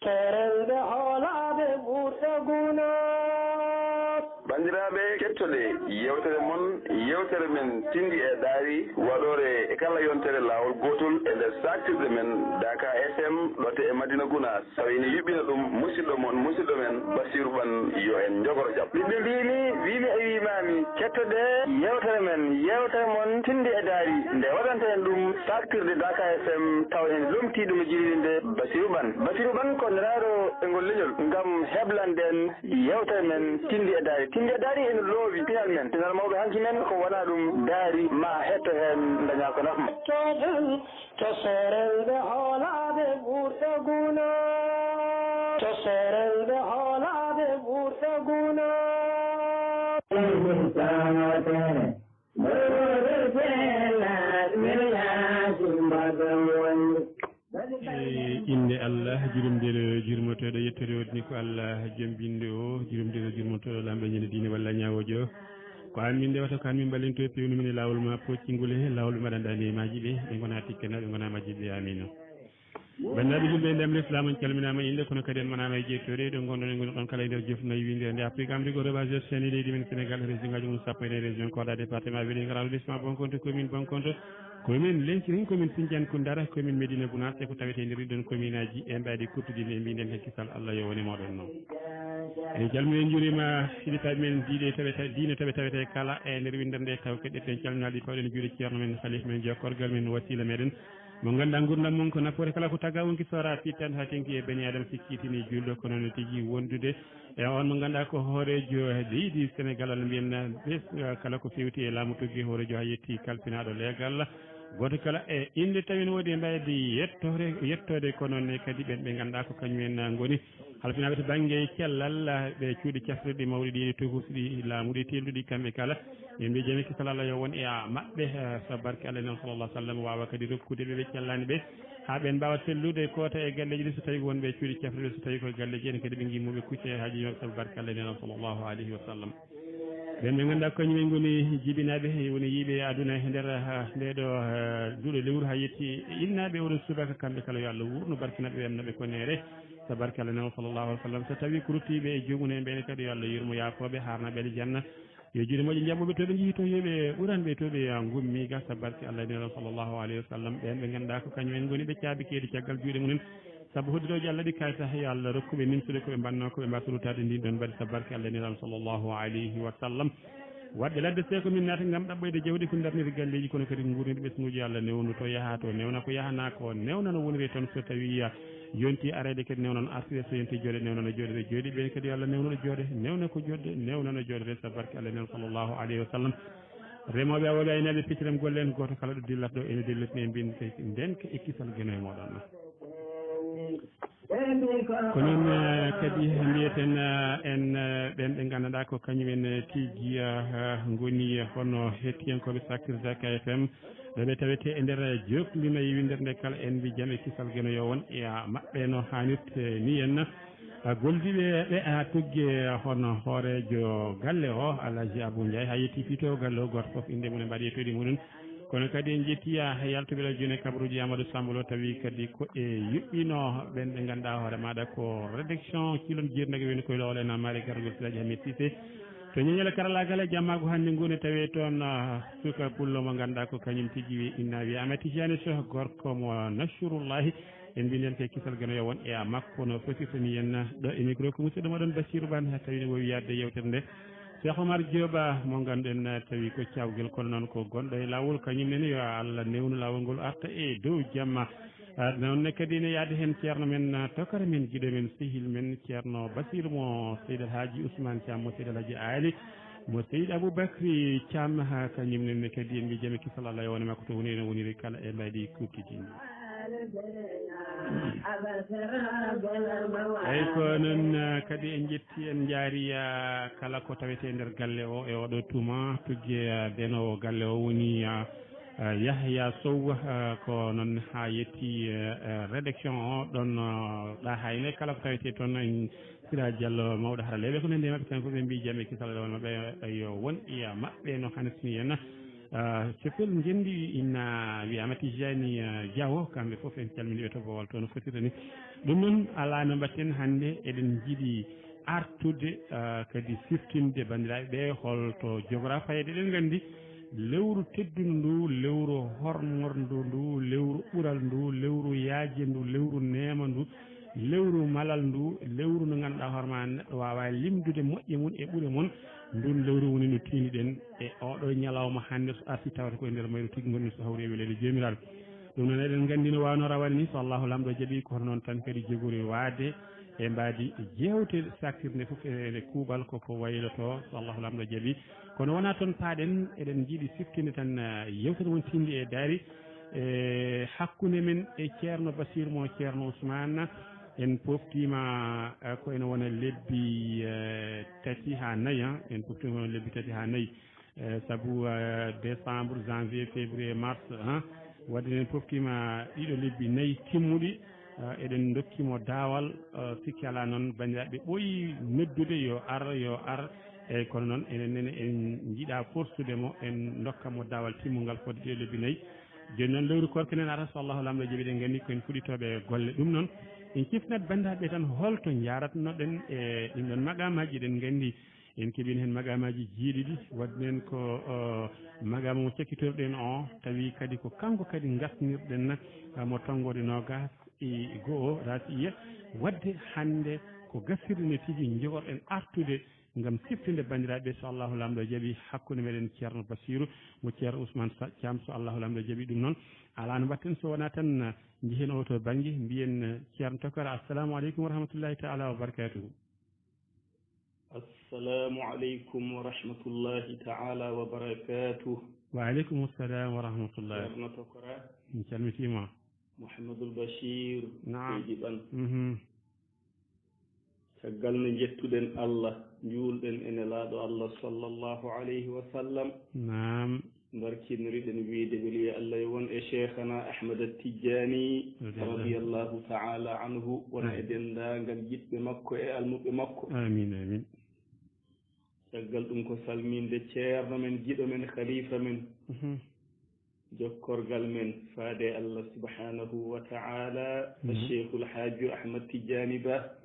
kerelde hoolaɓe ɓurɗo guna bandiraɓe kettoɗe yewtere moon yewtere men tindi e ɗaari waɗore e kala yontere lawol gotol e nder saktirde men Daka FM ɗote e Madina Gounass tawini yuɓɓina ɗum musidɗo men Bassirou Bane yo en jogoro jaam ɓiɓɓe mbimi wimi e wimami kettoɗe yewtere moon tindi e daari nde waɗanta en ɗum saktirde Daka FM taw en lomti ɗum e jirinde Bassirou Bane ko neraɗo e ngol leñol gam heblanden yewtere men tindi e daari ene loowi pinal men pinal mawɓe hanki men ko wona ɗum daari ma hetto hen daña ko nafma to sorelde hoolaɓe ɓurɗo guna to sorelde hoolaɓe ɓurɗo guna inde Allah jurumdere jurmotoɗo yettere wodni ko Allah jambinde o jurumdere jurmotoɗo lamɓe ñande diine walla ñawojo ko anmin ndewata ko anmin ballinto e pewnu men e lawol ma poccingole lawol ɓe mbaɗanɗa nemaji ɓe ɓe gona tikkana ɓe gona majjiɓe amino bannaɓe julɓe e ndemre islam en calminama inde kono kadi en manama e jettore ɗo gonɗon e goni ɗon kala e nder jofnayi winde nde Afrique Amérique rebage seni leydi men Sénégal région ngaji mum sappo ene région Kolda département Vélingara arrondissement Bonkonto commune Bonkonto commune Lenkiring commune Sindiane Koundara commune Médina Gounass e ko tawete nder ɗon commune aji e mbadi kuttudini e mbiɗen hekkisal Allah yo woni moɗon noon en calmini en juurima hilittaɓe men diine toɓe tawete kala e nder windere nde taw keɗɗeɗen calminaɗi pawɗen juuɗe ceerno men khalife men jokkorgal men wasila meɗen mo ganduɗa gurdam mum ko nafoore kala ko tagga wonki sora pittan ha tenki e bani adama sikkitini julɗo kono no tigui wondude e on mo ganduɗa ko hoorejo leydi Sénégal walla mbiyen kala ko fewti e laamu tuggi hoorejo ha yetti kalfinaɗo leegal goto kala e inde tawi no woodi e mbaydi yettode ko noonne kadi ɓen ganduɗa ko kañumen goni halfinaɓe to banggue cellal ɓe cuuɗi cafrirɗi mawɗi ɗi tohusɗi laamuɗi telluɗi kamɓe kala ɓe mbi jami kisal Allah yo won e maɓɓe so barke Allah noon sallallah sallam wawa kadi rokkude ɓe cellani ɓe ha ɓen mbawa sellude kota e galleji ɗi so tawi wonɓe cuuɗi cafrirɗe so tawi koye galleji en kadi ɓe gimmuɓe kucce haji mabɓe sabu barke Allah noon sallllahu alayhi wa sallam ɓen ɓe ganduɗa kañumen goni jibinaɓe woni yiiɓe aduna e nder ndeɗo duuɗo lewru ha yetti innaɓe oɗon subaka kamɓe kala yo Allah wurno barkinaɓe wemnoɓe ko nere so barke Allah noon sallllahu alih w sallam so tawi ko ruttiɓe e jomum en ɓene kadi yo Allah yurmo yafoɓe harnaɓe aljanna yo juuɗe moƴƴe jamɓoɓe to ɓe jeehi to yoɓe ɓuranɓe to ɓe gummiga so barke Allah ni noon sallllahu alayhi wa sallam ɓen ɓe ganduɗa ko kañumen goni ɓe caabikeede caggal juuɗe mumen saabu hoddiroji Allah ɗi kayta yo Allah rokkuɓe nimsude koɓe mbanno koɓe mbasa rutade ndin ɗon mbaɗi so barke Allah ni noon sallllahu alayhi wa sallam wadde ladde seko min naata gam ɗaɓɓoyde jawdi ko darnide galleji kono kadi gurnide ɓesguji Allah newnu to yaaha to newna ko yahana ko newna no woniri toon so tawi yonti arede kadi newnan artire so yonti jooɗe newnono jooɗe jooɗi ɓen kadi Allah newnono jooɗe newna ko joɗɗe newnono jooɗe so barke Allah nen sallllahu alayhi wa sallam remoɓe awoɓe aynaɓe picciram golle en goto kala ɗo dillat ɗo ene dillatni e mbin nden ko ekkisal gueno e moɗon ko noon kadi mbiyeten en ɓen ɓe ganduɗa ko kañumen tigui goni hono hettiyankoɓe sakir Daka FM ɗoɓe tawete e nder joklima e windere nde kala en mbi jaam e kisal gueno yo won e maɓɓe no hannirte ni henna goldiɓe ɓe ha tugge hono hoorejo galle o Alaji Abou Ndiaye ha yetti fito galle o goto foof inde mumen mbaɗi yettoɗi muɗum kono kadi en jettiya yaltuɓe ɗo joni kabaruji Amadou Sambolo tawi kadi ko e yuɓɓino ɓen ɓe ganduɗa hoore maɗa ko rédaction kilon jirnage woni koye lowole na maari gargol silaji Hamid Cissé to ñeñele karallagal e jammago hannde ngoni tawi toon suka pullo mo ganduɗa ko kañum tigui wi inna wiyama Tijani Sow gorko mo Nasrullahi en mbinen te kisal gano yo won e makko no fotitani henna ɗo e micro ko musidɗo moɗon Bassirou Bane tawi ne wowi yadde yewtere nde Cheikh Oumar Dioba mo ganduɗen tawi ko cawguel kono noon ko gonɗo e lawol kañumnene yo Allah newnu lawol ngol arta e dow jamma noonne kadi ne yaade hen ceerno men tokara men jiiɗo men sehil men ceerno Bassirou mo Seydil Hadji Ousmane Thiam mo Seydil Hadji Ali mo Seydi Aboubacry Thiam ha kañumnenne kadi en mbi jaami kisal Allah yo wone makko to woni no woniri kala e mbaydi kuttidini eyyi ko noon kadi en jetti en jaari kala ko tawete nder galle o e oɗo tuma tugge denowo galle o woni Yahya Sow ko noon ha yetti rédaction o ɗon ɗa hayne kala ko tawete toon Sira Diallo mawɗo haraleɓe ko nande mabɓe kanko ɓe mbi jaam e kisal won mabɓe yo won e maɓɓe no hanisni henna cofel ngendi inna wiyama Tijani Diawo kamɓe foof en calminiɓe to Bowal toon fotirani ɗum noon ala no mbatten hannde eɗen jiiɗi artude kadi siftinde banndiraaɓe ɓe holto jogora fayde eɗen nganndi lewru teddundu ndu lewru hormorndu ndu lewru ɓural ndu lewru yaaje ndu lewru neema ndu lewru malal ndu lewru ndu ngannduɗaa hoorema neɗɗo waawa limdude moƴƴe mum e ɓure mum ndun lewru woni no tiiniɗen e oɗo ñalawma hannde so arti tawata koye ndeer mayru tigi gonɗen so hawri e weleede joomiraaɗo ɗum noon eɗen nganndi no wawno rawani ni so allahu lamɗo jaaɓi kono noon tan kadi jogori waade e mbaadi jewte saktirde fof e kuuɓal koko wayloto so allahu lamɗo jaaɓi kono wona toon paaɗen eɗen jiiɗi siftinde tan yewtere won tindi e daari e hakkunde men e ceerno Basir mo ceerno Ousmane en poftima ko ene wona lebbi tati ha nayyi en poftima wona lebbi tati ha nayyi saabu décembre janvier février mars wadde en poftima ɗiɗo lebbi nayyi timmuɗi eɗen dokkimo daawal sikki ala noon bandiraɓe ɓooyi noddude yo ar eyyi kono noon enen en jiiɗa forstude mo en dokkamo daawal timmugal fodde ɗiɗo lebbi nayyi joni noon lewru korkenen ata so allahu lamɗo jaaɓi ɗen gandi koyen fuɗɗitoɓe golle ɗum noon en cifnat bandiraɓe tan holto jaratnoɗen e ɗinɗon magamaji ɗen gandi en keeɓino hen magamaji jiiɗiɗi waɗinen ko magama mo cakkitorɗen o tawi kadi ko kanko kadi gasnirɗen mo tonggode nogas e goho rasiya wadde hande ko gasirde no tigui jogorɗen artude gam siftinde bandiraɓe so allahu lamɗo jaaɓi hakkude meɗen ceerno Bassirou mo ceerno Ousmane Thiam so allahu lamɗo jaaɓi ɗum noon ala no mbatten so wona tan jeehen o to banggue mbiyen ceerno Tokara assalamu aleykum wa rahmatullahi taala wa barakatuhu. assalamu aleykum wa rahmatullahi taala wa barakatuh. wa aleykum assalam wa rahmatullah. ceerno Tokara mi calmitima. Mouhamadoul Bachir seydi ɓan caggal no jettuɗen Allah juulɗen ene laaɗo Allah sallllahu alayhi wa sallam nam barkinoriɗen wiide weliye Allah e won e cheikhana Ahmad Tidjani radiallahu taala anhu wona e dendagal jiɗɓe makko e almuɓe makko amin amin caggal ɗum ko salminde ceerno men jiɗo men khalifa men jokkorgal men faade Allah subhanahu wa ta'ala cheikhul hajju Ahmad Tidjani Ba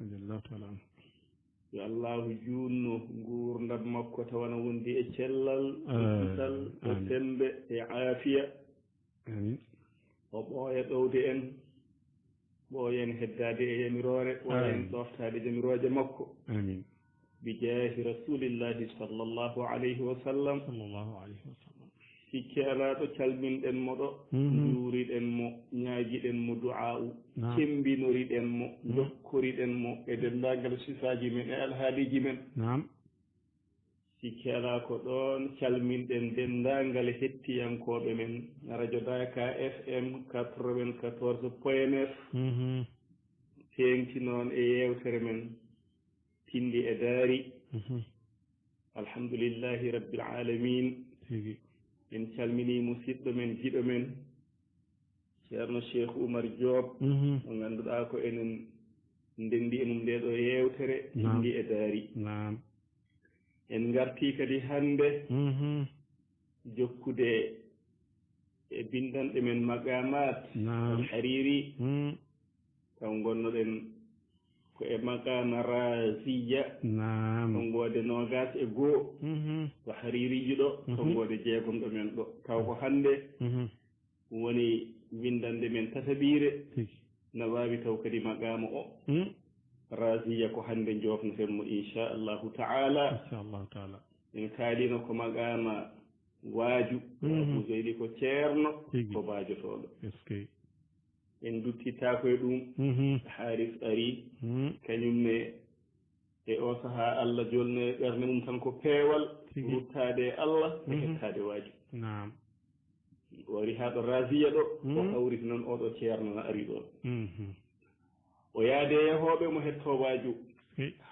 yo allahu juutno gurdam makko tawana wondi e cellal e kisal e sembe e aafiya o ɓooya ɗowde en ɓooyen heddade e yamirore ɓooyen ɗoftade jamirooje makko bi jaahi rasulillahi sallllahu alayhi wa sallam sikki alaaɗo calminɗen mo ɗo juuriɗen mo ñaagiɗen mo du'a'u cembinoriɗen mo dokkoriɗen mo e denndaangal sifaaji men e alhaaliji men sikki alaa ko ɗoon calminɗen denndaangal hettiyankooɓe men radio Daka FM 94.9 teeŋti noon e yeewtere men tindi e daari alhamdulillahi rabbil alamin en calmini musidɗo men jiɗo men ceerno Cheikh Oumar Diop mo ngannduɗaa ko enen ndenndi enum nde ɗo yeewtere tindi e daari en ngartii kadi hannde jokkude e bindanɗe men maqamat al-hariri taw ngonnoɗen ko e maqama rasiya tonggode nogas e goo to haririji ɗo tonggode jeegom ɗo men ɗo taw ko hannde woni windande men tataɓire no wawi taw kadi maqama o rasiya ko hannde jofnoten mo inchallahu taala en kaalino ko maqama waaju Abou Zeydi ko ceerno ko baajotoɗo en duttita koye ɗum Haris ari kañumne e o saha Allah jolne ɓernde mum tan ko peewal ruttade e Allah e hettade waaju o wari haa ɗo rasiya ɗo o hawriti noon oɗo ceerno no ari ɗon o yaade yehooɓe mo hetto waaju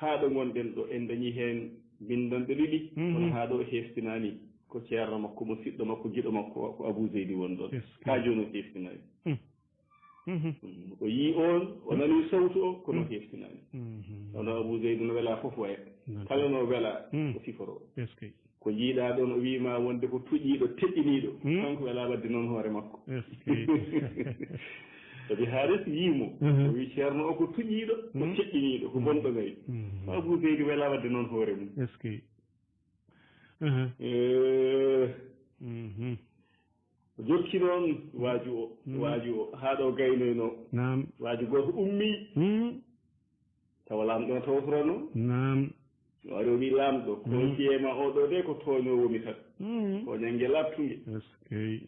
haa ɗo gonɗen ɗo en dañi heen bindanɗe ɗiɗi kono haa ɗo heftinani ko ceerno makko musidɗo makko giɗo makko ko Abou Zeydi won ɗon haa jooni o heftinani o yii on o nani sawtu o kono heftinani ono Abou Zeydi no wela fof waya kala no wela o siforo ko jiiɗa ɗon o wiima wonde ko tuƴiɗo teƴƴiniɗo kanko wela wadde noon hoore makko sabi haaris yiimo o wi ceerno o ko tuƴiiɗo ko ceƴƴiniiɗo ko bonɗo ngayi Abou Beydi wela wadde noon hoore mum est ce que o jokki noon waaju o haa ɗo gaynoyno nam waaju gooto ummii tawa laamɗo tawtoranoo nam o ari o wi laamɗo ko jeema oɗo de ko tooñowomi tan tooñange lattuge est ce que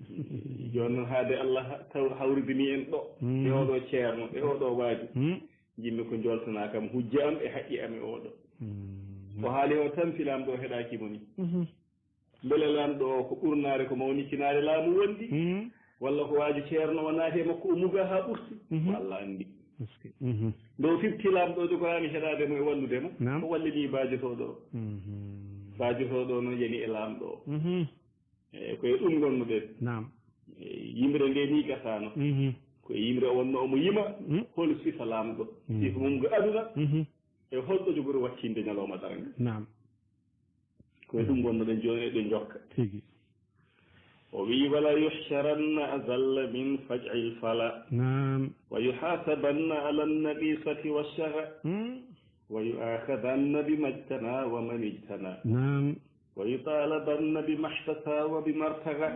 jooni noon haade Allah taw hawridini en ɗo e oɗo ceerno e oɗo waaju jimmi ko joltana kam hujja am e haqqi am e oɗo o haali o tan fi laamɗo o heɗakimo ni beele laamɗo o ko ɓurnaare ko mawnikkinaare laamu wondi walla ko waaju ceerno o naati e makko o muga haa ɓurti ko Allah anndi ndo firti laamɗo o jogoraani heɗaademo e walludemo ko wallini baajotooɗo o baajotooɗo o noon yani e laamɗo o eyi koye ɗum gonnuɗen yimre nde ni gasaano koye yimre o wonno omo yima hol sifa laamɗo sifa mum go aduna e holɗo jogori waccinde ñalooma daranga koye ɗum gonnoɗen jooni eɗen jokka tigi o wi wala yuhcaranna azalla min fajci lfala wa yuhasabanna ala nnabisati walchaga wa yu'akhadanna bima ijtana wa man ijtana wa yutalabanna bima ihtasa wa bima irtaga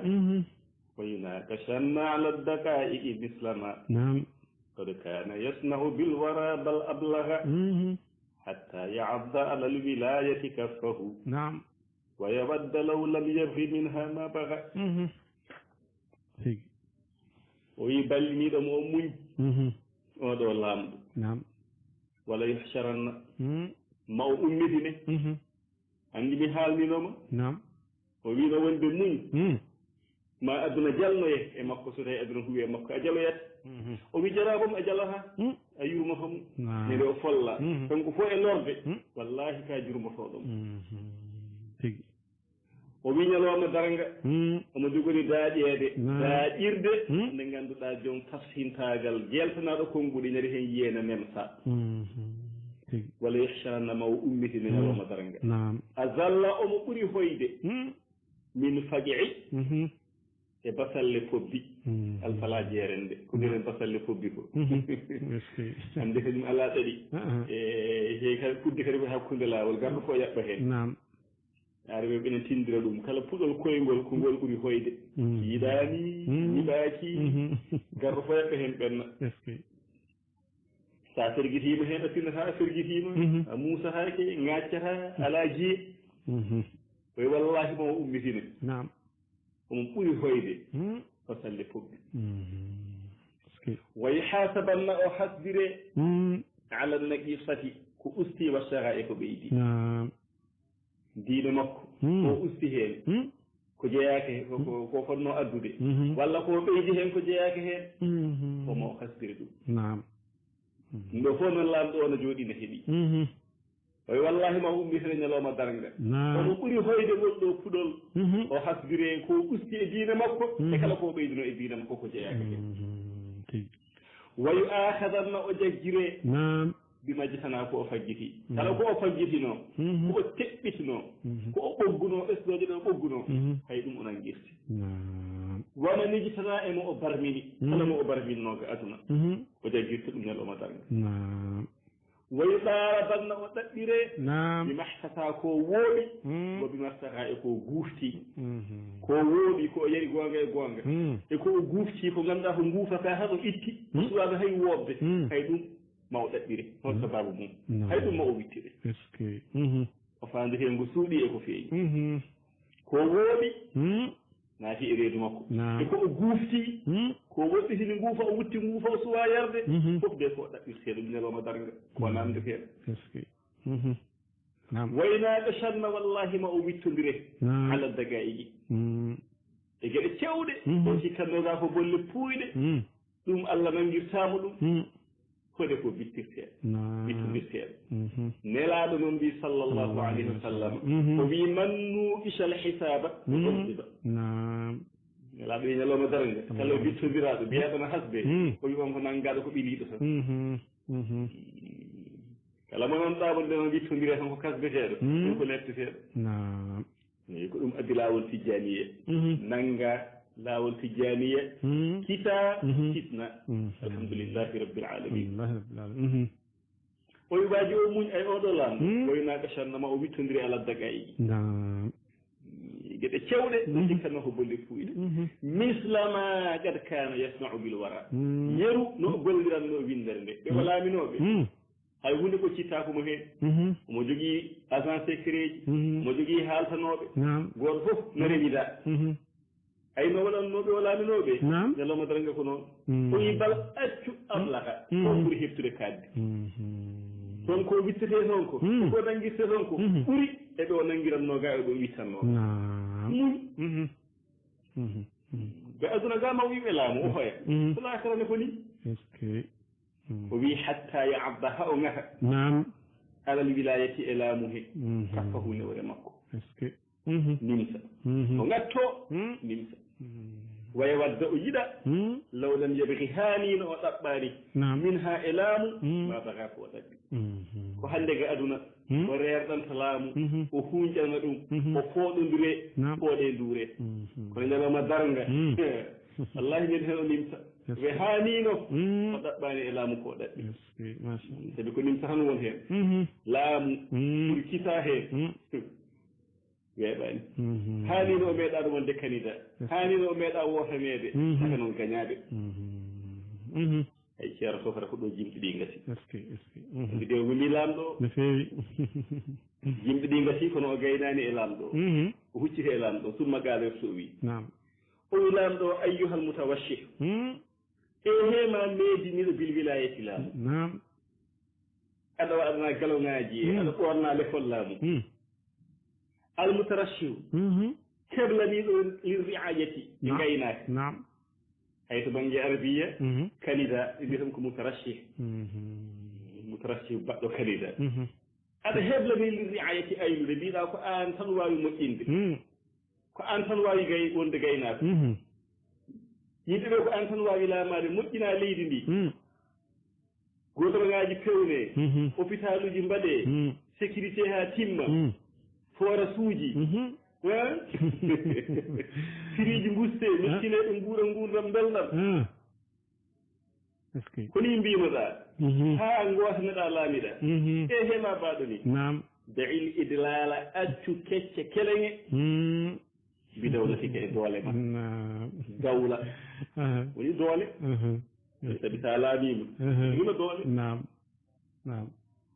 wa yunakashanna ala ddakai'i mislama qad kana yasna'u bilwara bal ablaga hatta ya'adda ala alwilayati kaffahu wa yawadda law lam yabri minha ma baga o wi balliniɗomo o muñ oɗo laamɗo wala yuhcaranna ma o ummidine andi mi haalninoma o wino wonde muñ ma aduna jalnoye e makko so tawi aduna huwi e makko a jaloyat o wi jarabam a jaloha a yurmotomo nede o folla kanko fof e lorde wallahi ka jurmotoɗomo tigi o wi ñalowma daranga omo jogori daaƴeede daaƴirde nde ngannduɗaa joom tafsintagal jeltanaɗo konnguɗi ñari heen yiyena memsa walla yahcanama o ummitine ñalowma daranga a zalla omo ɓuri hoyde min faƴi e basalle fobbi alfala jeeren nde ko ndiren basalle fobbi ko ande kañum alaa ɗaɗi e kudde kadi ko hakkunde laawol garɗo fof yaɓɓa heen yaare ɓe ɓenen tindira ɗum kala puɗol koyngol ko ngol ɓuri hoyde yiɗaani yiɗaaki garɗo fof yaɓɓa heen ɓenna so a fergitiima heen a tinnataa a fergitiima a muusahaake ŋaccataa alaa jiye koye wallahi mo ummitine omo ɓuri hoyde basalle fobbi wa yuhasabanna o hasbire ala naqisati ko ustii wassaga e ko ɓeydi diine makko ko usti heen ko jeyaake ko fotnoo addude walla ko ɓeydi heen ko jeyaake heen omo hasbire ɗum ndo fof noon laamɗo ono jooɗi no heɓi oy wallahi ma ummitire ñalooma darnga omo ɓuri hoyde ngol ɗo puɗol o hasbire ko usti e diine makko e kala ko ɓeydino e diine makko ko jeyaake heen wa yu'akhadanna o jaggire bi majjitana ko o fajjiti kala ko o fajjitinoo ko o teɓɓitinoo ko o ɓoggunoo ɓesdooje ɗo ɓoggunoo hay ɗum onan girti wama nijitana emo o barmini kala mo o barminnoo ko aduna o jaggirta ɗum ñalooma darnga wayi ɗaarabanna o ɗaɓɓiree mi mahtata ko wooɓi wo bi martaka e ko guuftii ko wooɓi ko o yari goonga e goonga e ko o guuftii ko ngannduɗaa ko nguufataa tan o itti o suwaano hay woobde hay ɗum ma o ɗaɓɓire on sababu mum hay ɗum ma o wittire o faandiri ngu suuɗi e ko feeñi ko wooɓi naati e reedu makko e ko o guuftii ko woɗɗitini nguufa o wutti nguufa o suwaa yarde fof de ko o ɗaɓɓirtee ɗum ñalooma darnga ko namdeteeɗo waynaaɓe canna wallahi ma o wittondire ala dagaiji e geɗe cewɗe o sikkannoogaa ko bolle puuyɗe ɗum Allah nanngirtaamo ɗum fode ko bittirteeɗo wittondirteeɗo nelaaɗo noon mbi sallllahu alayhi wa sallam o wii man nuuqisal hisaba ɗiba nelaaɗo e ñalooma darnga kala wittondiraaɗo biyeɗono hasbe o wi on ko nanngaaɗo ko ɓiliiɗo tan kala mo noon ɗaamo nde noon wittondiree tan ko kasbeteeɗo ɗum ko letteteeɗo eyi ko ɗum addi laawol tijjaniye nannga laawol tijaniya kita kitna alhamdulillahi rabbil alamin o wibaji o muñ ay oɗo lamɗo ɓoynaka channama o wittodiri ala dagayi gueɗe cewɗe no cikkanno ko bolle fuyɗe mislama qad kana yasmau bil wara yeru no golliranno windere nde ɓe walaminoɓe hay hunde ko cittako mo hen omo jogui agent secret ji mo jogui haltanoɓe goto foof no remida ay no waɗannoɓe walaminoɓe ñalawma daranga ko noon o wi bal accu ablaka on ɓuuri heftude kadde toon ko wittete toon ko ko nangirte toon ko ɓuuri eɓe o nangiranno ga eɓe wittanno muñ ɓe aduna ga ma wiɓe laamu o hoya so lakarane ko ni o wi hatta yaabba ha o ngata alal wilayati e laamu he kappa hunewore makko nimsa o gatto nimsa waya wadda o yiɗa law lam yabgi hanino o ɗaɓɓani min ha e laamu ma baga ko o ɗaɓɓi ko hande ga aduna o rerɗanta laamu o hunƴana ɗum o fooɗodire fooɗe duure kono ñalawma darga wallahi min hen o nimsa ɓe hanino o ɗaɓɓani e laamu ko o ɗaɓɓi sabi ko nimsa tan won hen laamu ɓuri kita hen weeɓani hanino o meeɗa ɗum wonde candidat hanino o meeɗa wotamede saka noon gañaɓe ay ceero sofata ko ɗo jimɗi ɗi gasi andi de mi lamɗo no fewi jimɗi ɗi gasi kono o gaynani e lamɗo o huccite e lamɗo summa galer so wi o wi lamɗo ayyuhal mutawashih e hema meediniɗo bil wilayati laamu aɗa waɗana galoŋaji aɗa ɓorna lefol laamu almutarashiw heblaniɗo lirriayati e gaynaka hay to banggue arabiya candidat mbiyatan ko mutarashih mutarashih baɗɗo candidat aɗa heblani lirriayati aynude mbiɗa ko an tan wawi moƴƴinde ko an tan wawi wonde gaynaka yimɓeɓe ko an tan wawi laamade moƴƴina leydi ndi goudron-ŋaji pewne hôpital uji mbaɗe sécurité ha timma forage uji firiji guste miskineɓe guura gurdam belɗam koni mbinoɗa ha gotaneɗa laamiɗa e hema baɗo ni dail idlala accu kecce keleŋe bidawlatika e doole ma dawla woni doole sabi sa laamima ɗuma doole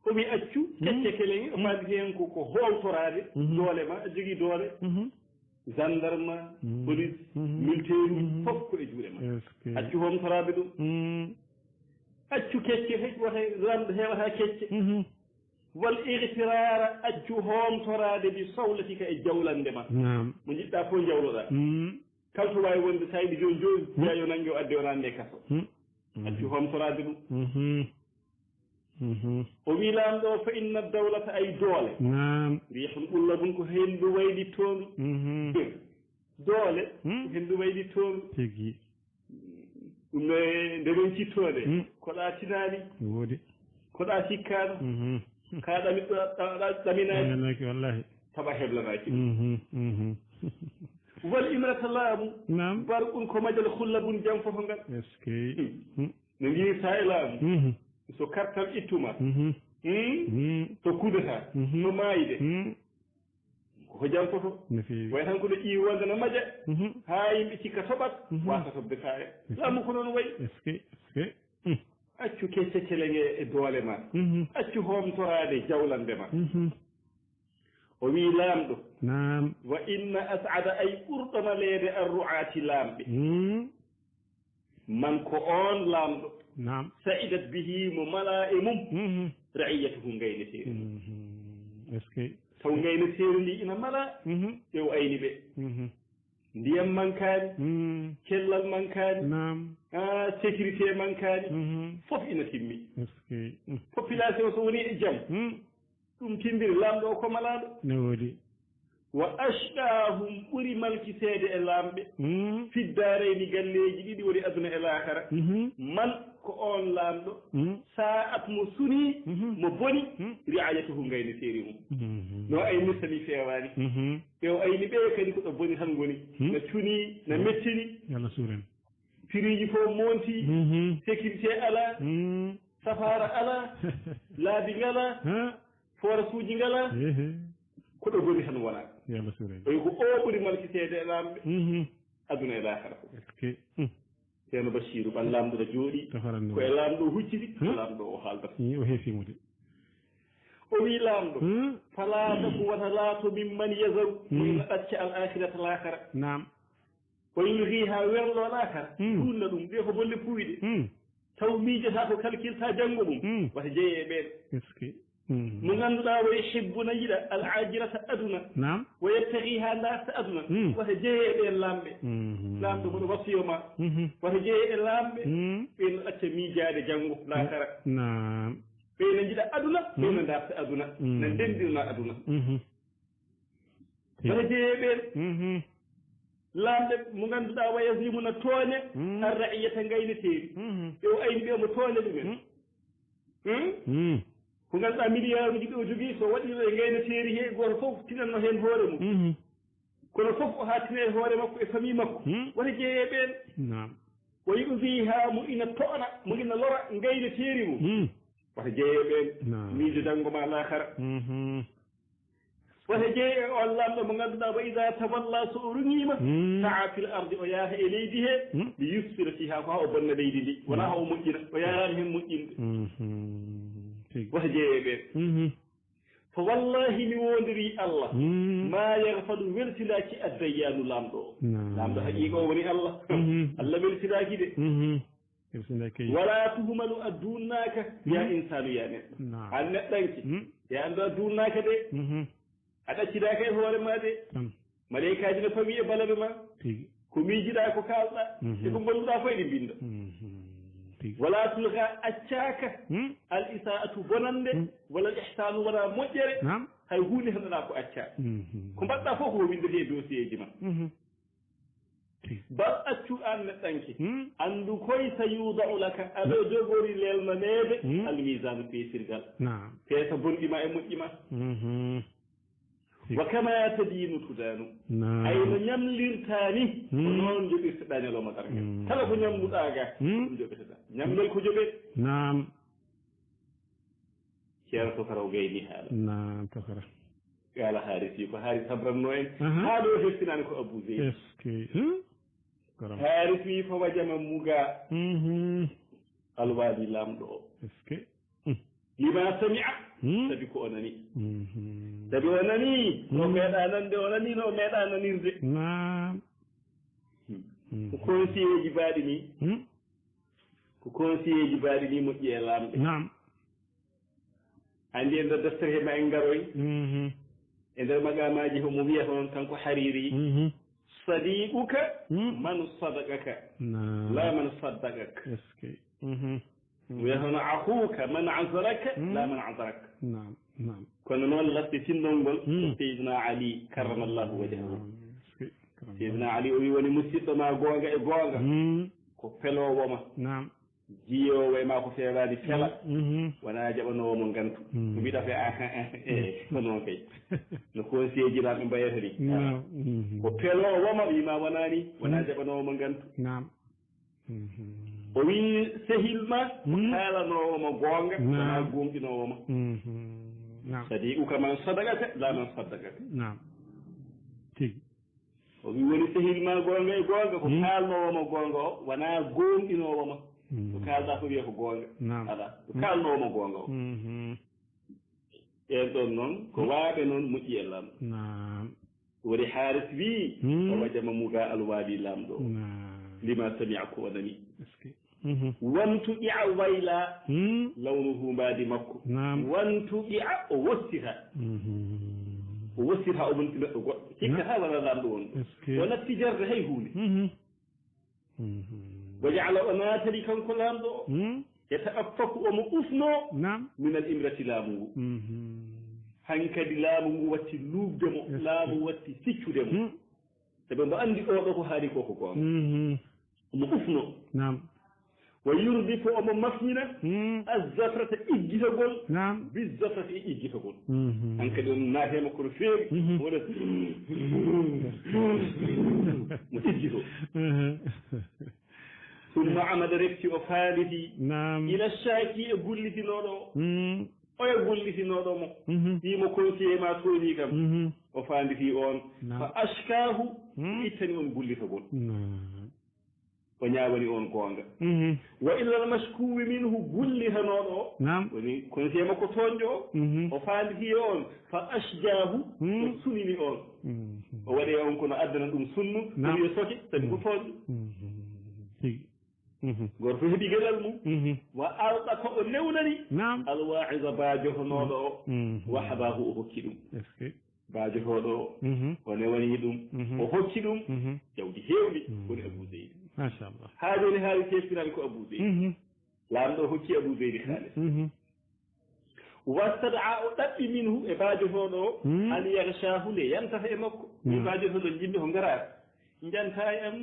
komi accu kecce keleŋe o faaditi hen ko howtorade doole ma a jogui doole gendarme police militaire fof ko e juuɗe ma accu homtorade ɗum accu kecce hay wata lamɗo hewata kecce wal irtirara accu homtorade bi sawlatika e jawlande ma mo jiɗɗa fof jawloɗa kala to wawi wonde sa yiɗi joni joni jiya yo nangue o adde o nande kaso accu homtorade ɗum o wi lamɗo fa inna dawlata ay doole rihun ɓullabum ko hendu waylittoɗu doole ko hendu waylittoɗu ɗum nde men cittode koɗa tinani koɗa sikkaɗo ka ɗaminaki wallahi taɓa heblanaki ɗum wal imrata laamu barqun ko majal hullabun jam fofo ngal no guirta e laamu so kartal ittuma to kudata no maayide koko jam foto way tan ko ɗo ƴiwi wonde no maƴa ha yimɓe cikka toɓat wasa toɓdeta e laamu ko noon wayi accu kecce keleŋe e doole ma accu homtorade jawlande ma o wi laamɗo wa inna as'ada ay ɓurɗonaleede arru'ati laamɓe man ko on laamɗo sa'idat bihi mo mala e mum ra'iyatuhu ngayneteeri taw ngayneteeri ndi ina mala ƴew ayni ɓe ndiyam mankani kellal mankani sécurité mankani fof ina timmi population so woni e jaam ɗum timbiri laamɗo o ko malaɗo ne woodi wa ashɗahum ɓuri malkiseede e laamɓe fiddareni galleji ɗiɗi woni aduna e lahara man ko on laamɗo sa at mo suni mo boni riayatuhu ngayneteeri mum no ayni sami feewani ɓe o ayni ɓe kadi ko ɗo boni tan ngoni no cuni no mettini yalla suuren firiji fof monti sécurité ala safara ala laabi ngala force uji ngala ko ɗo boni tan wona yalla suuren oyi ko o ɓuri malkiteede e laamɓe aduna e laakara fof ceerno Bachirou ɓan laamɗo no jooɗi koye laamɗo o hucciti ko laamɗo o haaldata o heefimude o wi laamɗo falaa ko wata laato min man yazaru moyno ɗacca al akhirata laakara nam o yilri haa werlo laakara ɗunna ɗum ɓe ko bolle puyɗe taw miijata ko calculta janngo ɗum wata jeeye ɓeen mo ngannduɗaa wo yuhibbuna yiɗa al ajirata aduna nam wo yettaki haa ndaarta aduna wata jeeye ɓeen laamɓe laamɗo moɗo wasiyo ma wata jeeye e laamɓe ɓeyno ɗacca miijaade janngo laakara nam ɓeyno jiɗa aduna ɓeyno ndaarta aduna no ndendirna aduna wata jeeye ɓeen laamɓe mo ngannduɗaa wa yasimuna tooña ar raiyata ngayneteeri ɓe o ayni ɓe mo tooña ɗumen ko ngannduɗaa milliard uji ɗo jogii so waɗino e ngayneteeri he gooto fof tinanno heen hoore mum kono fof o haa tina e hoore makko e famille makko wata jeeye ɓeen o yiɗo fiihaa mo ina toona mo ina lora ngayneteeri mum wata jeeye ɓeen miijo janngo ma laakara wata jeeye on lamɗo mo ngannduɗaa wa ida tawalla so o ruŋiima saa fil ardi o yaaha e leydi he mi yusfira fiha ko ha o bonna leydi ndi wonaa ha o moƴƴina o yaaraani heen moƴƴinde wata jeeye ɓeen fa wallahi mi wondirii Allah ma yagfalu weltinaaki addayyaanu laamɗo o laamɗo haqiiqa o woni Allah Allah weltinaaki de wala tuhumalu a duunnaaka ya insanu ya neɗɗo an neɗɗanke ya anndu a duunnaaka de a ɗaccidaaka e hoore ma de maleykaji no fawi e balaɓe ma ko miijiɗaa ko kaalɗaa e ko ngolluɗaa fof eɗi mbinda wala tulka accaaka al isaatu bonande walla al ihsanu wona moƴƴere hay huunde hanɗaɗaa ko accaa ko mbaɗɗaa fof ko windetee dossier ji ma bal accu an neɗɗanke anndu koye so yudau laka aɗo jogori lelnaneede almisanu peesirgal peesa bonɗi ma e moƴƴi ma wa kama tadinu tudanu ay no ñamlirta ni ko noon joɓirteɗa ñalawma dargal kala ko ñamluɗa ga ɗum joɓeteɗa ñamlel ko joɓe nam ceerno tokara o gayni haala nam tokara haala haaris wi ko haaris sabranno en haa ɗo heftinani ko abou zeyd haaris wi fo wajama muga alwaali lamɗo o lima samia sabi ko o nani sabi o nani no meeɗa nande o nani no meeɗa nanirde ko conseiller ji baaɗi ni ko conseiller ji baaɗi ni moƴƴi e laamɓe anndi e nder deftere he ma en ngaroy e nder magamaji homo wiyata noon kanko hariri sadiquka man sadaqaka la man saddaqaka wiyata no akuka man azaraka la man azaraka kono noon lasde tindol ngol seydina ali karramallahu wajahu seydina ali o wi woni musidɗo ma goonga e goonga ko pelowoma jiyowo e ma ko feewani fela wona jaɓanowo mo gantu ko mbiɗa fe ko noon kay no conseiller ji ɓe mbayata ni ko pelowoma wima wonani wona jaɓanowo mo gantu o wi sehil ma ko haalanowoma goonga wona gumɗinowoma sadi uka man sadagata la man saddagata o wi woni sehil ma goonga e goonga ko kaalnowoma goonga o wona gomɗinowoma ko kalɗa ko wiya ko goonga ala ko kalnowoma goonga o ɓen ɗon noon ko waaɓe noon moƴƴi e lamɗo woni haaris wi o wajama muga alwaali lamɗo o lima samia ko o nani wantu ƴi'a wayla lawnuhu mbaadi makko wantu ƴi'a o wossita o wossita o bonti neɗɗo goɗɗo hikka ha wona lamɗo won ɗo o natti jarde hay hunde wa jaala o naatari kanko laamɗo o e taaffaku omo ufno min al imrati laamu ngu hankadi laamu ngu watti luubdemo laamu watti siccudemo sabi mbo anndi oɗo ko haali ko ko goonga omo ufno wa yurdifu omo mafnina azzafrata iggitagol bizzafrata e iggitagol hanka ɗi on naatema kono feewi woɗa mo iggito summa amada refti o faaliti ila shaki e gullitinoɗo o e gullitinoɗo mo wimo conseiller ma tooni kam o faanditi on fa ashkahu ittani on gullitagol o ñaawani on goonga wa illa almashkuwi minhu gullitanoɗo o woni conseiller makko toonƴo o faanditi on fa ashjahu o sunini on o waɗe on kono addana ɗum sunnu ɗum yo soke sabi ko toonƴo goto fof heeɓi geɗal mum wa alɗa ko o newnani alwaisa baajotonoɗo o wahabahu o hokki ɗum baajotoɗo o newani ɗum o hokki ɗum jawdi hewɗi woni abou zeydi machallah haa joni haali teftinani ko abou zeydi laamɗo hokki abou zeydi haale wastadaa o ɗaɓɓi minhu e baajotoɗo o an yarshahu nde yantata e makko min baajotoɗo jimmi ko ngaraata janta e am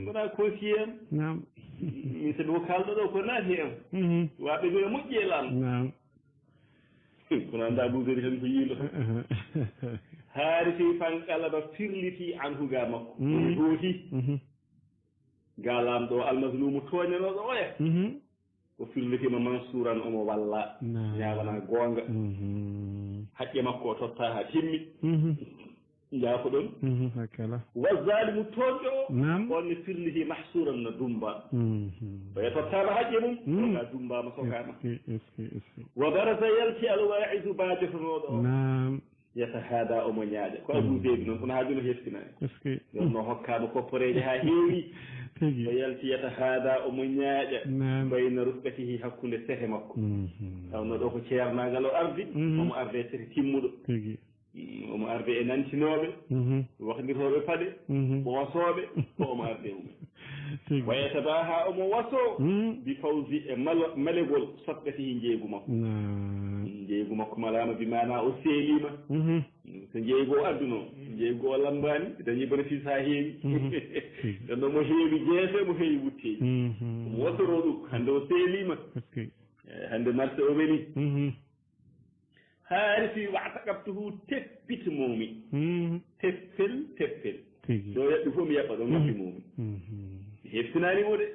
gona conseiller am min sabi ko kalɗo ɗo ko naati am waɓe gona moƴƴi e laamɗo kono anda bougari tan ko yiilo haari fi fanqalaba firliti anhu ga makko hooti ga laamɗo almaslumu tooñanoɗo oya o firlitima mansuran omo walla ñawana goonga haqqe makko o totta ha timmi jaafo ɗon wa zalimu toonƴo o on ne firliti mahsuran no dumba oya tottama haqqe mum oga dumbama sokama wa barasa yalti alwaidu baajotonoɗo o yatahada omo ñaaƴa ko abou zeydi noon kono ha joni heftinani ɗon no hokkama kopporeje ha heewi o yalti yatahada omo ñaaƴa bayna rufqatihi hakkude sehe makko tawno ɗo ko ceernagal o ardi omo arde sehe timmuɗo omo arde e nantinoɓe wakdirtoɓe paɗe ɓoosoɓe ko omo arde ɗum wayataba ha omo waso bi fawzi e malegol soɓɓetihi jeygu makko jeygu makko malama bi mana o seelima so jeygu o adduno jeygu o lambani dañi bénéfice ha heewi ɗon ɗo mo heewi jeese mo heewi wutteji omo wasoro ɗum hande o seelima hande marché o weli haari fi waataqabtuhu teppiti mumi teppel ɗo yaɓɓi fof mi yaɓɓa ɗo ngabbi mumi mi heftinanimo de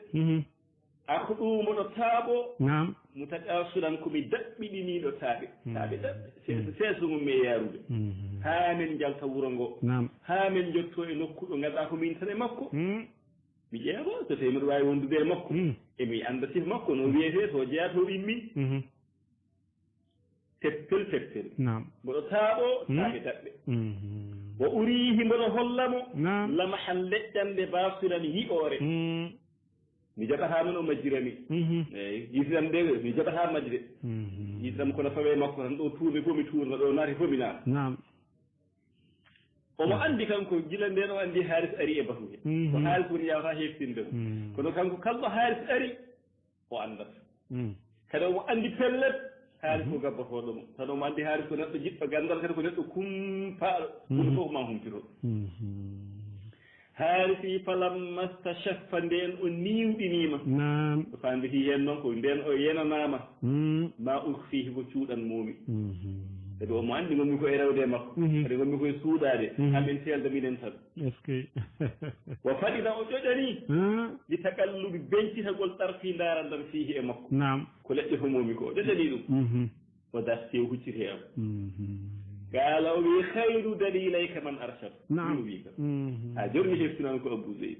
ako ɗumo ɗo taaɓo mo taƴa suɗan komi daɓɓiɗiniɗo taaɓe ɗaɓɓe seeso mum e yarude ha men jalta wuro ngo ha men jotto e nokku ɗo ganduɗa ko min tan e makko mi ƴeewa so tawi mbiɗa wawi wondude e makko emi anda sif makko no wiyete to jeeya to immi teppel mboɗo taaɓo taaɓe daɓɓe o urihi mboɗo hollamo lamahan leƴƴande basiran yi'ore mi jaɓata noon o majjirami eyi yitiram de mi jaɓata majde yitiram kono fawe makko tan ɗo tuuɓe fof mi tuurna ɗo naati fof mi naata omo andi kanko gila nden o andi haaris ari e batuhe ko haaris woni yawata heftinde kono kanko kalɗo haaris ari o andata kadi omo andi pellet haaris ko gabbotoɗo mo tan omo andi haaris ko neɗɗo jiɗɗo gandal kadi ko neɗɗo kumpaɗo ɗum fof ma humpito haarisi falamma stachaffa nden o niwɗinima o fanditi hen noon ko nden o yenanama ma ukfihi ko cuuɗan mumi kadi omo andi gommi ko e rewde makko kadi gommi koye suuɗade hamin selda minen tan wa faɗina o ƴoƴani li takallubi bencitagol ɗarfi darandam fihi e makko ko leƴƴe to momi ko o ƴoƴani ɗum o darti o hucciti am قال وي خير دليليك من أرشد وي كم أجرني شفتنا نكو أبو زيد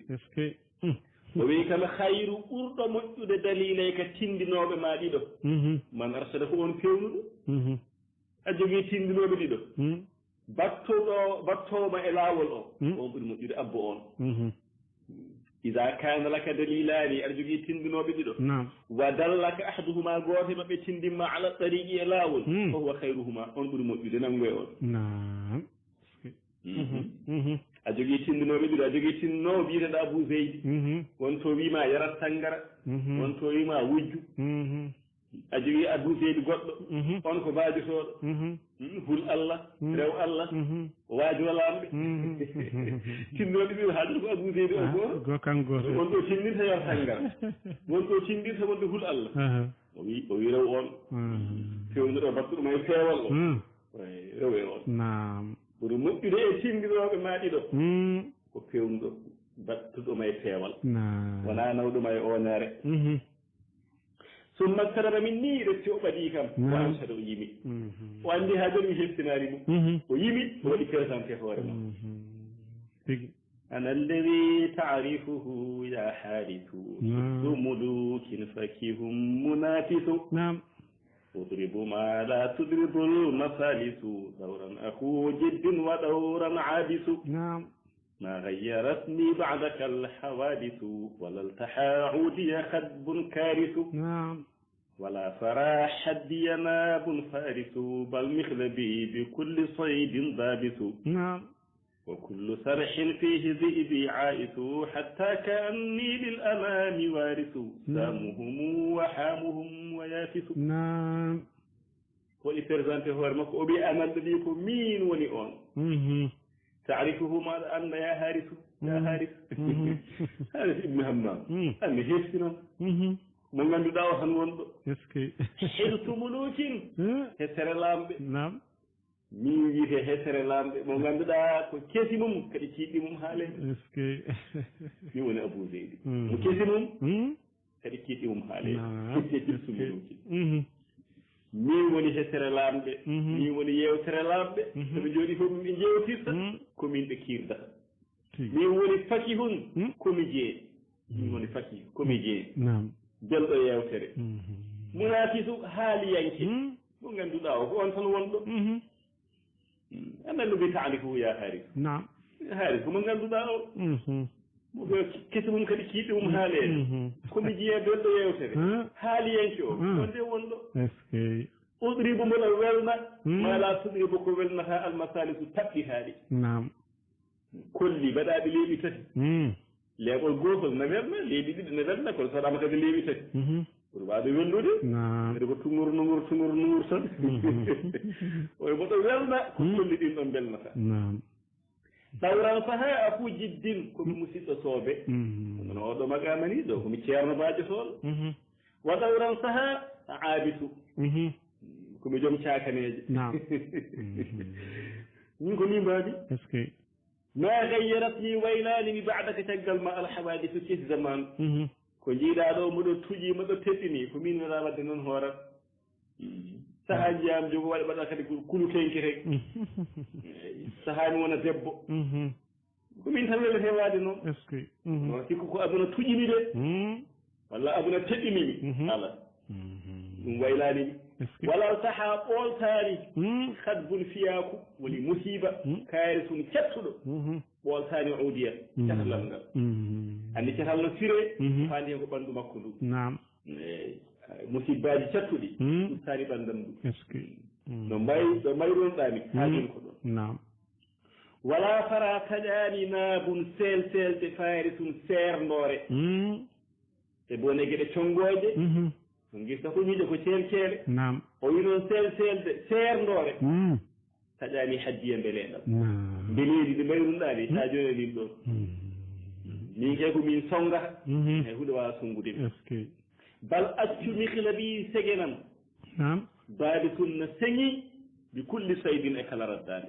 وي كم خير أرد مجد دليليك تندنو بما ديدو من أرشد هو نكيونو أجرني تندنو بديدو بطو ما إلاول أو مجد أبو أون إذا كان لك دليلان أرجوكي تندنو بديدو ودلك أحدهما غوثما بتندما على الطريق إلاول فهو خيرهما أنظر مؤمن نموي نعم أرجوكي تندنو بديدو أرجوكي تندنو بيرد أبو زيد وانتو بما يرى التنغر وانتو بما وجو a jogii aduseedi goɗɗo on ko baajotooɗo hul Allah rew Allah waajo lamɓe tinnooɗe ɓe haaɗata ko aduseedi o gooto kanko gooto won ɗo tinninta yor tangal won ɗo tinndinta wonde hul Allah o wi rew on fewnuɗo battuɗo e peewal o rew e on naam ɓuri moƴƴude e tinndinooɓe maa ɗiɗo ko fewnuɗo battuɗoma e peewal wonaa nawɗuma e oñaare summa kadama min ni retti o ɓadii kam o amsata o yimi o anndi haa joni mi heftinaari mum o yimi o waɗi présenté hoore mum ana alladi taarifuhu ya haaritu du mulukin fakihum munafisu تضرب ما لا تضرب المثالث دورا أخو جد ودورا عابس ما غيرتني بعدك الحوادث ولا التحى عودي خدب كارث ولا فرى حدي ناب فارس بل مخلبي بكل صيد ضابط وكل سرح فيه ذئبي عائس حتى كأني للأمام وارث سامهم وحامهم ويافس ولي برزانتي هو المك أبي أمل بيكم مين وني أون تعرفه ماذا أن يا هارث يا هارث هارث ابن همام أنا هيفتنا من عنده دعوة هنوند حلت ملوك هسر لامب نعم min wiite hetere lamɓe mo ngannduɗaa ko kesi mum kadi ciiɗɗi mum haale mi woni Abou Zeydi mo kesi mum kadi ciiɗɗi mum haale sumuluki min woni hetere lamɓe min woni yewtere lamɓe soɓe jooɗi fof ɓe jewtirta komin ɓe kiirdata min woni fakihun komi jee min woni fakih komi jee belɗo yewtere munafisu haaliyanke mo ngannduɗaa o ko on tan wonɗo أنا اللي بتعرفه يا هارث نعم هارث ومن قال له كسبهم كذي هالين كم يجي يدل يوسف هالي ينشو وندي وندو أضرب من الولنا ما لا تضرب كولنا المثالث تبكي هذه نعم كل بدأ بلي بتسي لا يقول جوفل نبينا لي بدي نبينا كل سلام كذي لي بتسي وبعد يقولوا ده تمر نور سن ويبغى يلنا كل دين من بلنا نعم دوران فها أكو جدين كم مسيط صوبة من هذا ما كماني ده كم يشيرنا باجي صول ودوران فها عابسو كم يجوم شاكني نعم نقول باجي ما غيرتني ويلاني بعدك تجل ما الحوادث في الزمان ko jiiɗaa ɗo moɗo tuƴii moɗo teɗɗinii ko min waɗaa wadde noon hoorat sahaaji am jogo waɗi waɗa kadi kulutenke rek sahaami wona debbo ko min tan weletee waade noon sikku ko aduna tuƴini de walla aduna teɗɗinimi ala ɗum waylaanimi wala sahaa ɓooltaani hadbun fiyaaku woni musiiba kaari tun cattuɗo ɓooltaani udiya cahlal ngal andi catal no siree faandi hen ko ɓanndu makko ndu musibbaji cattuɗi ustani ɓandam ndu no mbayronɗami ha joni ko ɗon wala fara taƴani naabun selde faari tun seernore e bone gueɗe congooje no girta ko miijo ko ceelceele o wi noon selde seernore taƴani hajjiye mbeleɗam mbeleedi ɗi mbayrunɗani ha joni ɗin ɗon min kay ko min songa hay huɗo wawa songude mi bal accu mihlabi segenam baadi tun no seŋi bi kulli saydin e kala raddade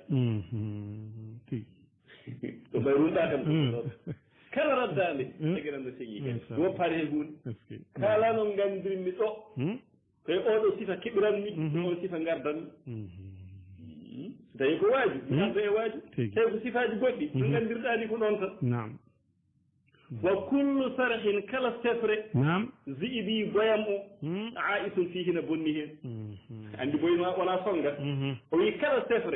to mbayrunɗa kam kala raddade segenam no seŋi kadi woppade hen hunde kala no gandirmi ɗo koye oɗo sifa keɓiranmi on sifa gardanmi so tawi ko waaju mi arda e waaju tawi ko sifaji goɗɗi no gandirɗani ko ɗon tan وكل صرح كلا سفر نعم زئبي بيام عائس فيه نبنيه عندي بوي ولا صنغا وي كلا سفر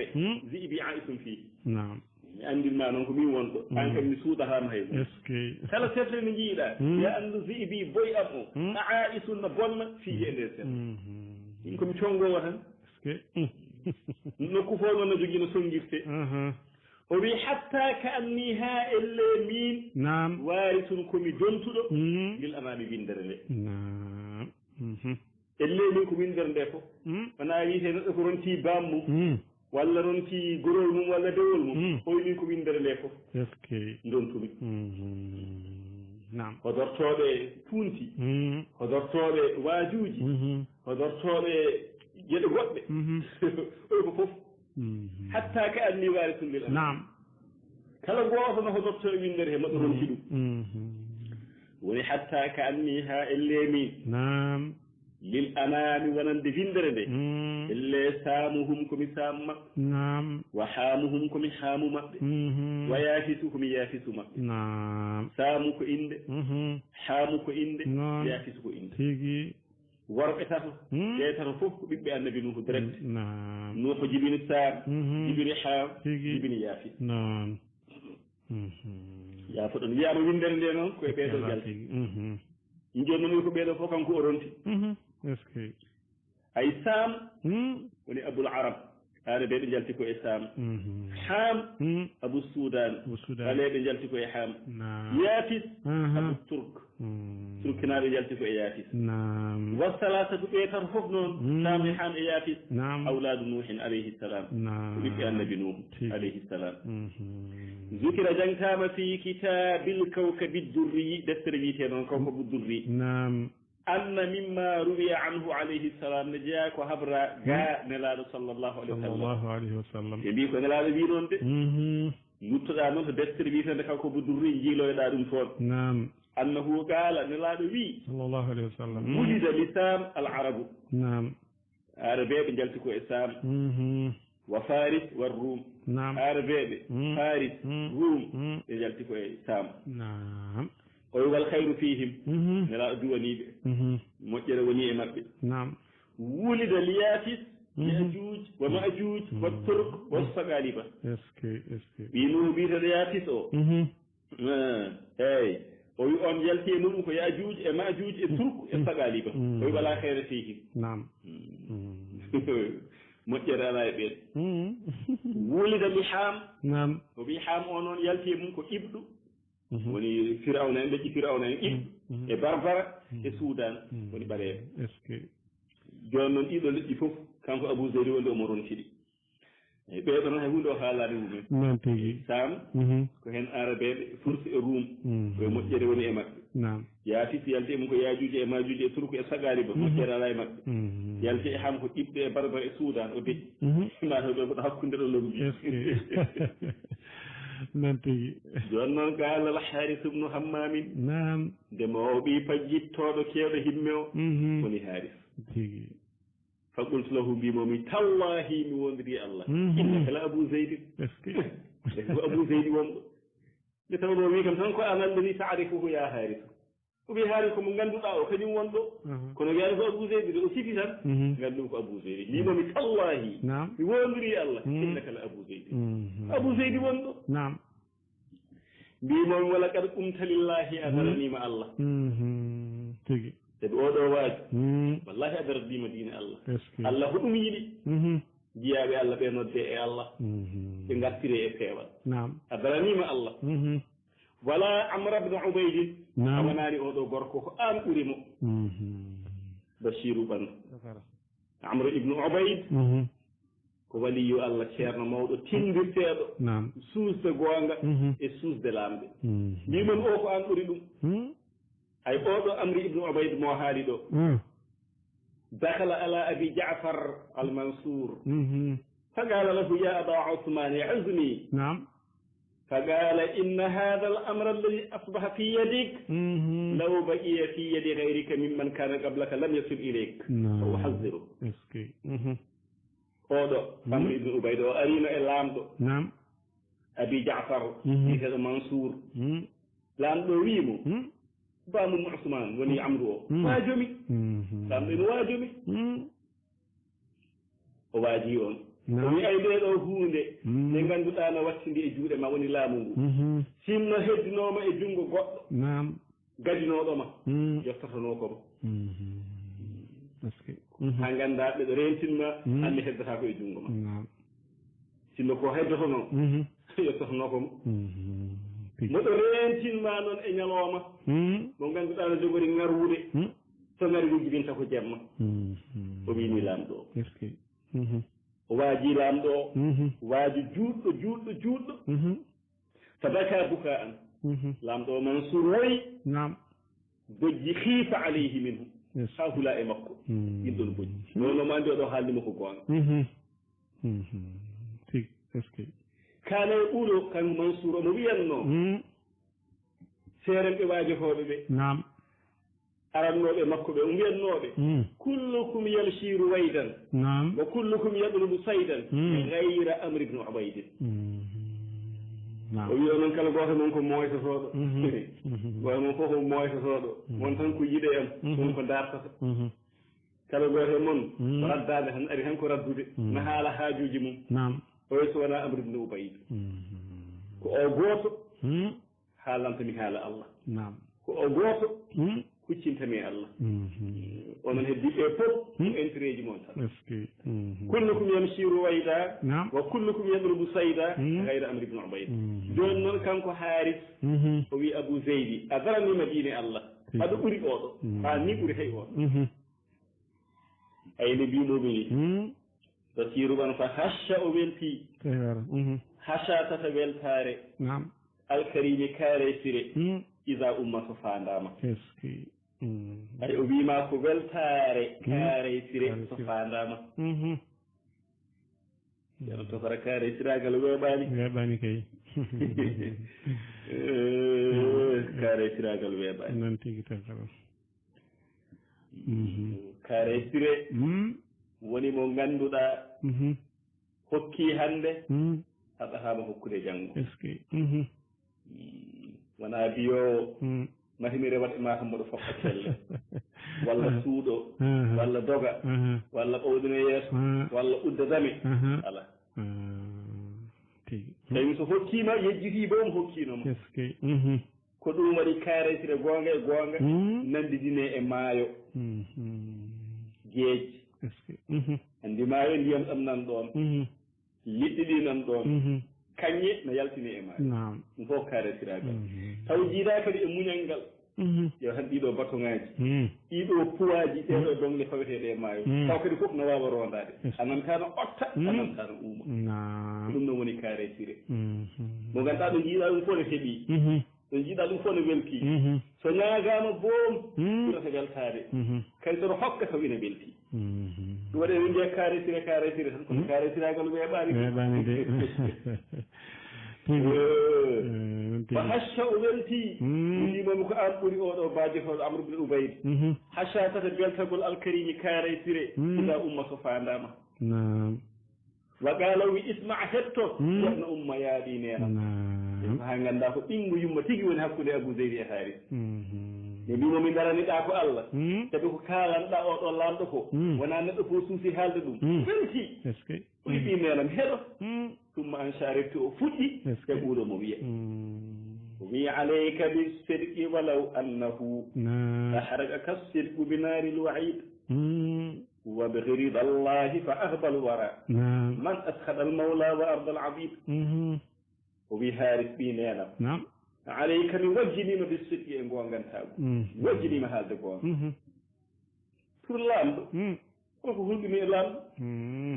زئبي عائس فيه نعم عندي ما نونكو مي وندو انك مي سودها ما هي اسكي كلا سفر من جيدا يا ان زئبي بوي ام عائس نبن فيه اندس انكم تشونغو وتان اسكي نكو فو نو جوغي نو سونغيرتي وبي حتى كأني هائل مين نعم وارث كمي جنتو للأمام بندرلي نعم elleeni ko windere nde fof wona wiite neɗɗo ko ronti bammum walla ronti gorol mum walla dewol mum hoyni ko windere nde fof est ce que dontumi nam hodortoɓe punti hodortoɓe waajuji hodortoɓe geɗe goɗɗe oy ko fof hatta ka anni warisullil nam kala gooto no hodorto e windere he maɗo ronti ɗum woni hatta ka anni ha ellemin nam lil anami wonande windere nde elle saamuhum komi saamu maɓɓe nam wa haamuhum komi haamu maɓɓe wa yaafisu komi yaafisu maɓɓe nam saamu ko inde haamu ko inde yaafisu ko inde tigi worɓe tato ɓe tato fof ko ɓiɓɓe annabi nuhu direct nam nuho jibini saam jibini haam jibini yaafis non yaafo ɗon wiyama windere nde noon koye ɓeeɗo jalti joni noon ko ɓeeɗo fof kanko o ronti est ce que hay saam woni aboul arab haade ɓe ɓe jalti ko e saam haam abou soudan aleɓe jalti ko e haam yaafis abou turk turkinaɓe jalti ko e yaafis wassalasatu ɓe tato fof noon saam e haam e yaafis awladu nuhin alayhi salam ko ɓiɓɓe annabi nuhu alayhi salam zukira jangtama fi kitabil kawkabi durri deftere wiite noon kawkabu durri anna mimma ruwiya anhu alayhi salam ne jeeya ko habra ga nelaɗo sallllahu alayhi wa sallam ɓe mbi ko nelaɗo wi noon de luttoɗa noon to deftere wiitende kanko bo durri jiiloyoɗa ɗum toon annahu qaala nelaɗo wi sallllahu alayhi wa sallam wulida li sam al arabu arabeɓe jalti ko e sam wa faris wa rum arabeɓe faris rum ɓe jalti ko e sam o wi wal hayru fihim nelaɗo duwaniɓe moƴƴere woni e maɓɓe wulida li yafis yajuj wa majuj wa turk wa sagaliba ɓi nuhu mbiteɗo yafis o eyyi o wi on jalti e muɗum ko yajuj e majuj e turk e sagaliba o wi wala hayra fihim moƴƴere ala e ɓen wulida li ham o wi ham o noon yalti e mum ko ibɗu woni firawna en leƴƴi firawna en ibɗu e barbara e soudan woni ɓaleɓe joni noon ɗiɗo leƴƴi fof kanko abou zeydi wonde omo rontiɗi e ɓeeɗo noon hay hunde o haalade mumen noon tigi sam ko hen arabeɓe fursi e rum koye moƴƴere woni e maɓɓe yaafis yalti e mum ko yajuji e majuji e turku e sagari ba moƴƴere ala e maɓɓe yalti e ham ko ɗiɓɓe e barbara e soudan o deƴƴi mataɓe koɗo hakkude ɗo lomji noon tigi joni noon qaala al haris ubnu hammamin ndema o ɓi pajjittoɗo kewɗo himme o woni haris tigi fa qultu lahu mbimomi tallahi mi wondiri allah innaka la abou zeydi ko abou zeydi wonɗo nde tawno wi kam tan ko an alladi taarifuhu ya haris o wi haris komo ngannduɗa o kañum wonɗo kono wiyani ko abou zeydi de o sifi tan nganndu ko abou zeydi mbimomi tallahi mi wondiri allah innaka la abou zeydi abou zeydi wonɗo mbimomi wala kad qumta lillahi adaranima allah tigi sabi oɗo waaji wallahi adaradima diine allah allah ko ɗum yiɗi jiyaɓe allah ɓe nodde e allah ɓe gartire e peewal adaranima allah wala amra bne ubaydin a wonani oɗo gorko ko an ɓurimo bashiru ɓandu amro ibnu ubayd ko waliyu allah ceerno mawɗo tindirteɗo suusde goonga e suusde lamɓe mbimon o ko an ɓuri ɗum hay oɗo amri ibnu ubayd mo haali ɗo dakala ala abi jafar almansour faqala lahu ya aba usman izni فقال إن هذا الأمر الذي أصبح في يدك لو بقي في يد غيرك ممن كان قبلك لم يصل إليك فأحذره oɗo amr ibne ubayda o arino e lamɗo abi jafar witeɗo mansour lamɗo wimo bamum ousmane woni amru o waajomi lamɗo ene waajomi o waaji on o wi ay ɗeɗo hunde nde ngannduɗa no wattindi e juuɗe ma woni laamu ngu sinno heddinoma e junngo goɗɗo gadinoɗoma yettotonokoma ha ganda ɓeɗo rentinma hande heddata ko e junngo ma sinno ko heddotono yettotonokoma moɗo rentinma noon e ñalowma mo ngannduɗa no jogori ngarwude so ngari ko jibinta ko jemma o wini lamɗo o o waaji lamɗo o waaji juutɗo fa baka buka an lamɗo o Mansour woyi bojji khiifa alayhi minhu ha hula e makko yimɗon bojji nono ma andi oɗo haaldima ko goonga kala e ɓuuɗo kan Mansour omo wiyanno seeren ɓe waajotoɓe ɓe arannoɓe makko ɓe o wiyannoɓe kullukum yalshiru waydan wa kullukum yadlubu saydan gayra amri ibnu ubaydin o wiya noon kala gooto noon ko moytotoɗo goto moon fof ko moytotoɗo won tan ko yiɗe am ɗum ko dartata kala gooto moon ko raddade tan ari tan ko raddude no haala haajuji mum oy so wona amri ibnu ubayd ko o gooto haalantami haala Allah ko o gooto huccintami Allah onon heddiɓe fof ko intérêt ji moon tan kullukum yamshiru wayda wa kullukum yadrubu sayda gayra amri ibnu ubayd joni noon kanko Haris o wi Abou Zeydi a daranima diine Allah aɗa ɓuuri oɗo ha ni ɓuuri hay oɗo ayne mbimomi ni basiru ɓan fa hasha o welti hasha tata weltare alkarimi kaare sire isa ummato fandama ay o wima ko weltare kaare sire so fandama yano tofara kaare siragal weeɓani kay kaare siragal weeɓani non tigui tagala kaare sire woni mo ganduɗa hokki hande haɗa hama hokkude janggo wona biyowo mahimi rewat e ma kam mboɗo foppa celle walla suuɗo walla doga walla ɓowɗino yeeso walla uddadami ala tawi so hokkima yejjiti bo mo hokkinomo ko ɗum waɗi karesire gonga e gonga nandidine e maayo geeji andi maayo ndiyam ɗam nan ɗon liɗɗi ɗi nan ɗon kañƴe no yaltini e maayo ɗum fof karesiragal taw jiiɗa kadi e muñal ngal yo tan ɗiɗo batoŋaji ɗiɗo puwaji ɗeɗo dongle faweteɗe e maayo taw kadi fof no wawa rondade anantano otta anantano uuma ɗum noon woni karesire mo ganduɗa ɗo jiiɗa ɗum fof ne heeɓi ɗo jiiɗa ɗum fof ne welti so ñagama boom ɓurata weltade kadi sono hokka taw ina welti ɗum waɗi eɓe mbiya karesire tan kono karesiragal weeɓani de fa hasha o welti windimomi ko an ɓuuri oɗo bajotoɗo Amr ibn Ubayd hasha tata beltagol alkarimi karesire ida umma so fandama wa qala wi isma hetto wonno umma yaaɗi nena ha ganda ko ɓingu yumma tigui woni hakkude Abou Zeydi e Haris ne mbimomi daraniɗa ko Allah tabi ko kalanɗa oɗo lamɗo ko wona neɗɗo fof suusi haalde ɗum welti o yiɗi nenam heɗo ثم أنشارت أفدي يقول مبيع ومي عليك بالصدق ولو أنه أحرقك الصدق بنار الوعيد وبغرض الله فأهضى الورى من أسخد المولى وأرض العبيد وبهارس بيننا عليك من وجني ما بالصدق إن قوان وجني ما هذا قوان ترلام ko hulɓini e lamɗo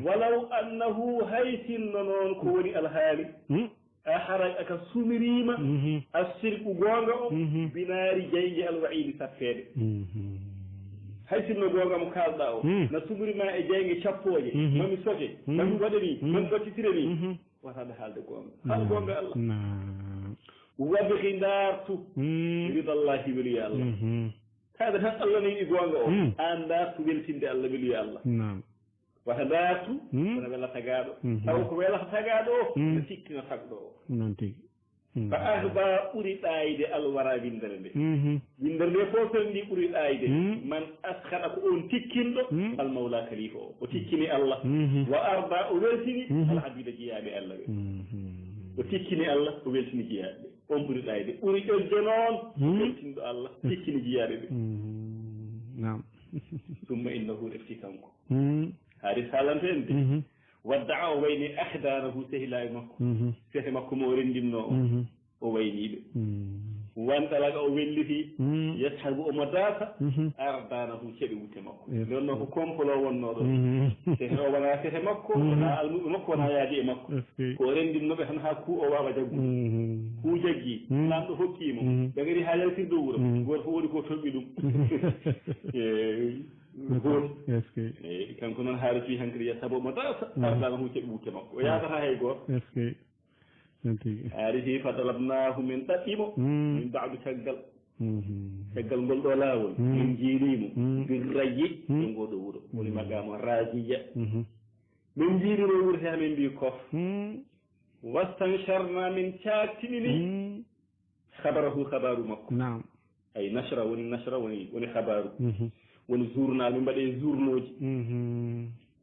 walaw annahu haysinno noon ko woni alhaali a haray aka sumirima assirku gonga o binaari jeyge alwaidi saffeede haysinno gonga mo kalɗa o no sumirima e jeyge cappoje mami soke mami waɗani mami battitire ni wataɓe haalde gonga haala gonga Allah wabhi ndartu ridallahi weliya Allah هذا هذا الله نيجي جوانغو أن دارت بيلتين ده الله بيلي الله نعم وهدارت أنا بلا تجادو أو كبلا تجادو نسيك نساقدو نانتي فأخبا أريد أيدي الورا بندرني بندرني فوسندي أريد أيدي من أسخر أكون تكيندو المولى كريفو وتكيني الله وأربع أولتني العبيد جيابي الله وتكيني الله أولتني جيابي on ɓuri ɗayde ɓuri ƴelde noon weltinɗo Allah tikkini jiyaɓe ɓe nam summa innahu refti kanko haari salante en de wadda o wayni ahdanahu sehilaye makko sehe makko mo rendinno o wayniɓe wandalaga o welliti yeshabu omo daata ardana hu ceɗi wutte makko nden noon ko complot wonno ɗon sete o wona sete makko wona almuɓe makko wona yaadi e makko ko rendinnoɓe tan ha ku o wawa jaggude ku jaggi lamɗo hokkimo ɓe gari ha yaltirde wuuro goto fof woni ko toɓɓi ɗum goto eyi kanko noon haala fi hankkadi yeshabu omo daata ardana hu ceɗi wutte makko o yadata hay goto aari fadalabnahu min ɗaɗɗimo min baadu caggal ngol ɗo laawol min jiirimo bir rayyi e ngoɗo wuuro woni magamo rasiya min jiirimo wuuro he min mbi kof wastancharna min caktinini habarahu habaru makko ay nasra woni habaru woni journal min mbaɗe journaux ji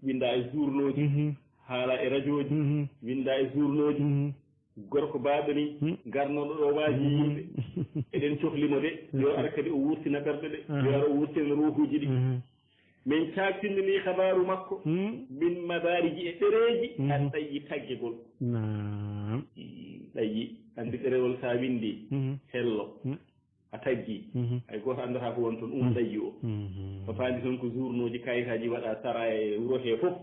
winda e journaux ji haala e radio ji winda e journaux ji gorko baaɗo ni garnoɗo ɗo waaji yimɓe eɗen cohlimo de yo ara kadi o wurtina ɓerɗe ɗe yo ara o wurtina ruuhuji ɗi min caktindini habaru makko min madariji e ɗereji a ɗayyi taggegol ɗayyi andi ɗerewol sa windi hello a taggi hay goto andata ko won toon ɗayyi o o faandi toon ko journaux ji kayitaji waɗa sara e wuro he fof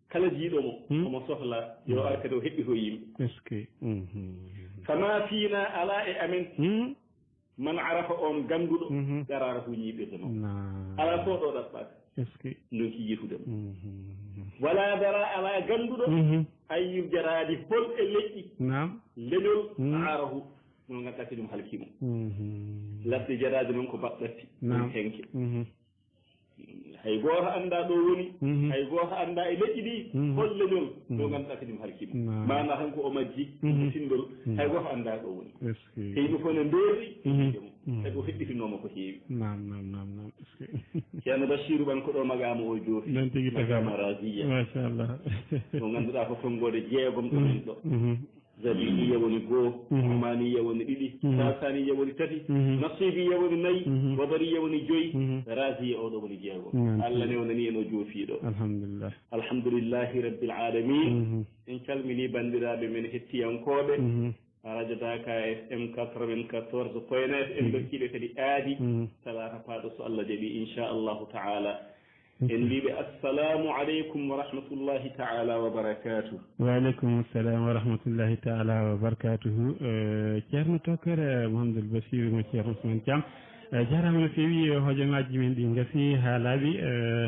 kala jiiɗomo omo sohla yo ar kadi o heɓɓito yimɓe fama fiina ala e amen man arafa on ganduɗo garara fu ñiɓirde noon ala fo ɗo ɗaɓɓade donki yitudema wala dara ala ganduɗo ayyub jaradi hol e leƴƴi leñol arahu no ganduɗa ɗum halkimo ladde jaradi noon ko baɗɗatti ɗum henke hay goto anda ɗo woni hay goto anda e leƴƴi ɗi hol leñol ɗo ganduɗa ko ɗum harkimo mana tan ko o majji sindol hay goto anda ɗo woni te yimɓe fof ne ndeeri tawi o heɓɓitinoma ko heewi ceerno Bachiru ɓan ko ɗo magama o joofi magama rasiya machallah mo ganduɗa ko tonggode jeegom ɗumen ɗo zabiniya woni goo umaniya woni ɗiɗi sasaniya woni tati nasibiya woni nayyi wadariya woni joyyi rasiya oɗo woni jeegom allah newnani en o joofiɗo alhamdulillahi rabbil alamin en calmini bandiraɓe men hettiyankoɓe radio Dakar FM 94 point net en dokkiɓe kadi aadi talata paaɗo so Allah jaɓi inchallahu taala en mbiɓe assalamu aleykum wa rahmatullahi taala wa barakatuh waaleykum assalam wa rahmatullahi taala wa barakatuhu ceerno Tokere Mouhamadoul Bachir mo ceerno Ousmane Thiam jarama no feewi hojoŋaji men ɗi gasi ha laaɓi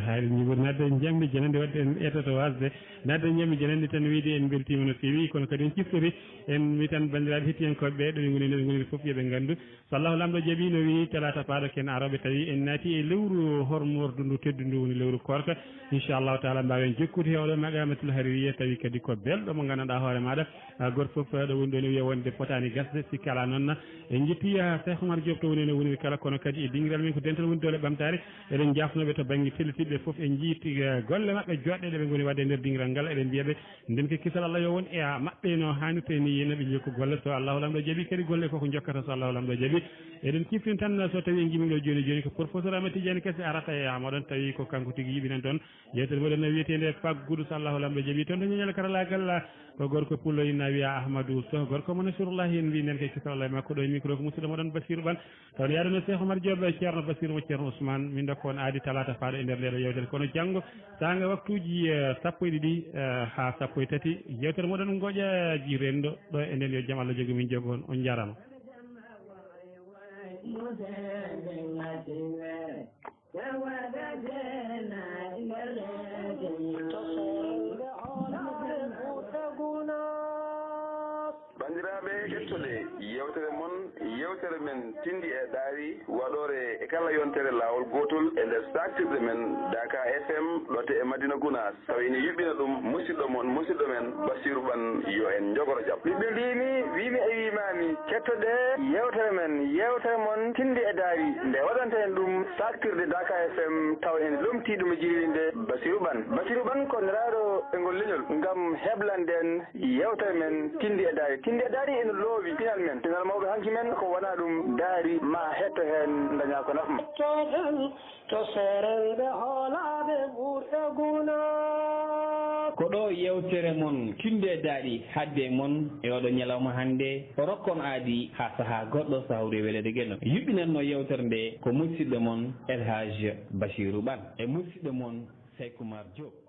haali ñigoto nadde jamɓe janande wadde en etoto wasde nadde jamɓe janande tan wiide en beltima no feewi kono kadi en ciftori en wi tan bandiraɓe hettiyankoɓe ɓe ɗo goni goniri foof yooɓe gandu so allahu lamɗo jaaɓi no wi talata paaɗo ken aroɓe tawi en naati e lewru hormorde ndu teddu ndu woni lewru korka inchallahu taala mbawen jokkude he oɗo magamatul haririya tawi kadi ko belɗo mo gandanɗa hoore maɗa goto foof ɗo woni ɗo ne wiya wonde fotani gasde sikki ala noon en jetti Cheikh Oumar Diop to woni no woniri kala kono kadi e dingiral men ko dental woni dole ɓamtare eɗen jafnoɓe to banggue tellitiɓe foof en jiiti golle mabɓe joɗɗe ɗeɓe goni wadde e nder dingiral ngal eɗen mbiyaɓe ndemke kisal Allah yo won e mabɓe no hannirta ni yenoɓe jokku golle so allahu lamɗo jaaɓi kadi golle koko jokkata so allahu lamɗo jaaɓi eɗen ciftin tan so tawi en jimino joni joni ko professeur Amadou Tidiane Kassé arata e moɗon tawi ko kanko tigui yiɓinen toon yewtere moɗon no wiyetede faggudu so allahu lamɗo jaaɓi toon to ñañal karalagal ko gorko pullo ina wiya Ahmadou Sow gorko mo Nasrullahi en mbi nen kay kisal Allah makko ɗo e micro ko musidɗo moɗon Bassirou Ɓan tawn yaɗono Cheikh Oumar Diop ceerno Bassirou mo ceerno Ousmane min dokko on aadi talata paaɗo e nder ndeɗo yewtere kono janggo sanga waktuji sappo e ɗiɗi ha sappo e tati yewtere moɗon gooƴaji rendo ɗo e nden yo jaam Allah jogi min jogo on jarama bandiraɓe ƴettude yewtere moon yewtere men tindi e ɗaari waɗore e kala yontere laawol gotol e nder saktirde men Dakar FM ɗote e Madina Gounass tawini yuɓɓina ɗum musidɗo men Bassirou Ɓan yo en jogoro jaam ɓiɓɓe mbimi wimi e wimami kettoɗe yewtere men yewtere moon tindi e daari nde waɗanta en ɗum saktirde Dakar FM taw en lomti ɗum e jirinde Bassirou Ɓan ko neraɗo e ngol leñol ngam heblanden yewtere men tindi e daari tindi e daari ene loowi pinal men pinal mawɓe hanki men ko wona ɗum daari ma hetto hen daña ko nafma to serende hoolaɓe ɓurɗe guna ko ɗo yewtere moon tinde daaɗi hadde moon e oɗo ñalawma hannde o rokkon aadi ha saaha goɗɗo sahawri welede guenno yuɓɓinanno yewtere nde ko musidɗo moon Elhadj Bachirou Bane e musidɗo moon Seykoumar Diop